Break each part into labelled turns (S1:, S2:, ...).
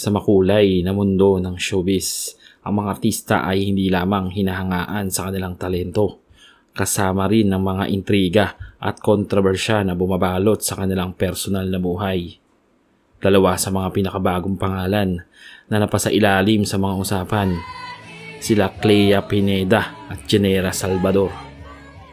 S1: Sa makulay na mundo ng showbiz, ang mga artista ay hindi lamang hinahangaan sa kanilang talento. Kasama rin ng mga intriga at kontrobersya na bumabalot sa kanilang personal na buhay. Dalawa sa mga pinakabagong pangalan na napasailalim sa mga usapan, sila Clea Pineda at Janela Salvador.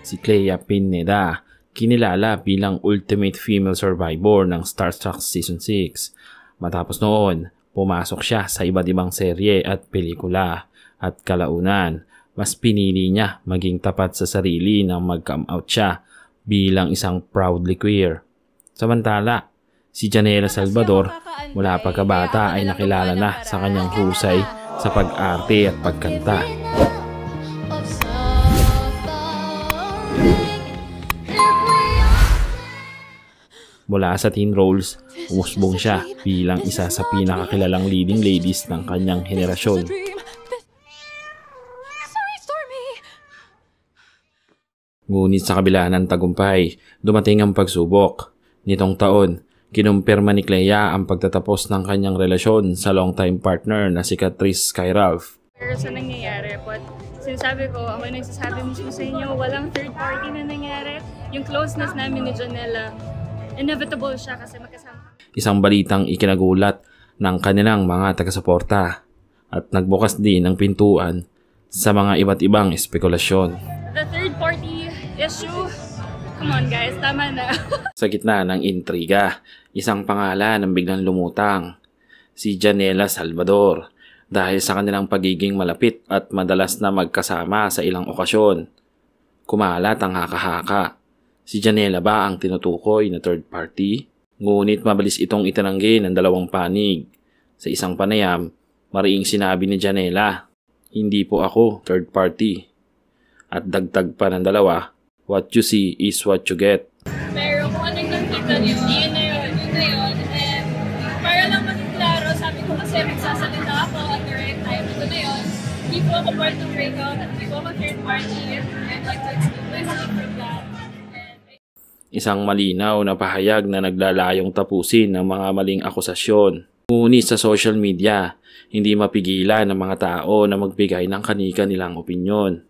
S1: Si Clea Pineda, kinilala bilang Ultimate Female Survivor ng Star Trek Season 6. Matapos noon, pumasok siya sa iba't ibang serye at pelikula at kalaunan, mas pinili niya maging tapat sa sarili nang mag-come out siya bilang isang proudly queer. Samantala, si Janela Salvador mula pagkabata ay nakilala na sa kanyang husay sa pag-arte at pagkanta. Mula sa teen roles, umusbong siya bilang isa sa pinakakilalang leading ladies ng kanyang henerasyon. Ngunit sa kabila ng tagumpay, dumating ang pagsubok. Nitong taon, kinumpirma ni Clea ang pagtatapos ng kanyang relasyon sa long-time partner na si Catrice Skyralph.
S2: Pero sa nangyayari, but sinasabi ko, ako nagsasabi mismo sa inyo, walang third party na nangyari. Yung closeness namin ni Janela, inevitable siya kasi magkasama.
S1: Isang balitang ikinagulat ng kanilang mga taga-suporta at nagbukas din ng pintuan sa mga iba't ibang espekulasyon.
S2: The third party issue, come on guys, tama na.
S1: Sa gitna ng intriga, isang pangalan ang biglang lumutang, si Janela Salvador, dahil sa kanilang pagiging malapit at madalas na magkasama sa ilang okasyon. Kumalat ang haka-haka. Si Janela ba ang tinutukoy na third party? Ngunit mabilis itong itinanggi ng dalawang panig. Sa isang panayam, mariing sinabi ni Janela, "Hindi po ako third party." At dagdag pa ng dalawa, "What you see is what you get."
S2: Pero kung anong nakita niyo, yun na yun. And para lang maging klaro, sabi ko kasi magsasalita ako at the right time. Ito na yun. Hindi po ako part ng breakout at hindi po ako third party. I'd like to explain from that.
S1: Isang malinaw na pahayag na naglalayong tapusin ng mga maling akusasyon. Ngunit sa social media, hindi mapigilan ng mga tao na magbigay ng kani-kanilang opinyon.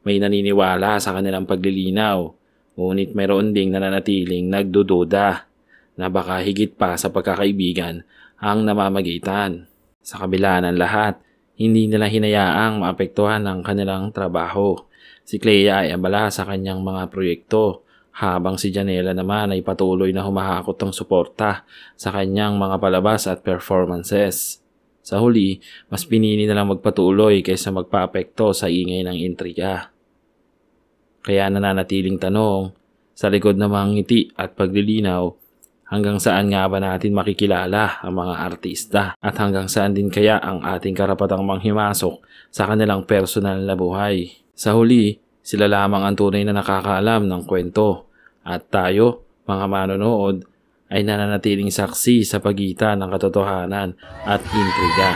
S1: May naniniwala sa kanilang paglilinaw, ngunit mayroon ding nananatiling nagdududa na baka higit pa sa pagkakaibigan ang namamagitan. Sa kabila ng lahat, hindi nila hinayaang maapektuhan ang kanilang trabaho. Si Clea ay abala sa kanyang mga proyekto, habang si Janela naman ay patuloy na humahakot ng suporta sa kanyang mga palabas at performances. Sa huli, mas pinili na lang magpatuloy kaysa magpaapekto sa ingay ng intriga. Kaya nananatiling tanong, sa likod ng mga ngiti at paglilinaw, hanggang saan nga ba natin makikilala ang mga artista? At hanggang saan din kaya ang ating karapatang manghimasok sa kanilang personal na buhay? Sa huli, sila lamang ang tunay na nakakaalam ng kwento. At tayo, mga manonood, ay nananatiling saksi sa pagitan ng katotohanan at intriga.